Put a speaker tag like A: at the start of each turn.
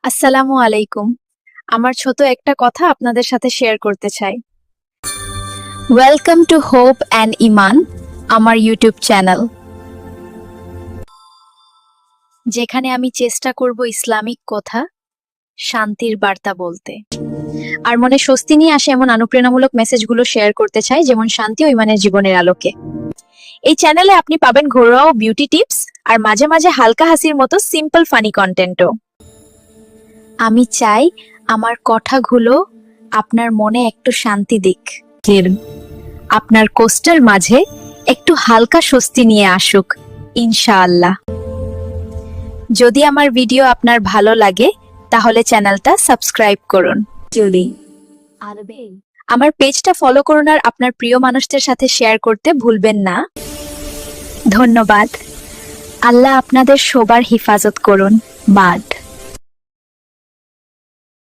A: আসসালামু আলাইকুম। আমার ছোট একটা কথা আপনাদের সাথে শেয়ার করতে চাই। ওয়েলকাম টু হোপ অ্যান্ড ইমান, আমার ইউটিউব চ্যানেল, যেখানে আমি চেষ্টা করব ইসলামিক কথা, শান্তির বার্তা বলতে, আর মনে স্বস্তি নিয়ে আসে এমন অনুপ্রেরণামূলক মেসেজগুলো শেয়ার করতে চাই, যেমন শান্তি ও ইমানের জীবনের আলোকে। এই চ্যানেলে আপনি পাবেন ঘরোয়া ও বিউটি টিপস, আর মাঝে মাঝে হালকা হাসির মতো সিম্পল ফানি কন্টেন্টও। আমি চাই আমার কথাগুলো আপনার মনে একটু শান্তি দিক, আপনার কষ্টের মাঝে একটু হালকা স্বস্তি নিয়ে আসুক ইনশাআল্লাহ। যদি আমার ভিডিও আপনার ভালো লাগে তাহলে চ্যানেলটা সাবস্ক্রাইব করুন, আমার পেজটা ফলো করুন, আর আপনার প্রিয় মানুষদের সাথে শেয়ার করতে ভুলবেন না। ধন্যবাদ। আল্লাহ আপনাদের সবার হিফাজত করুন। বাদ।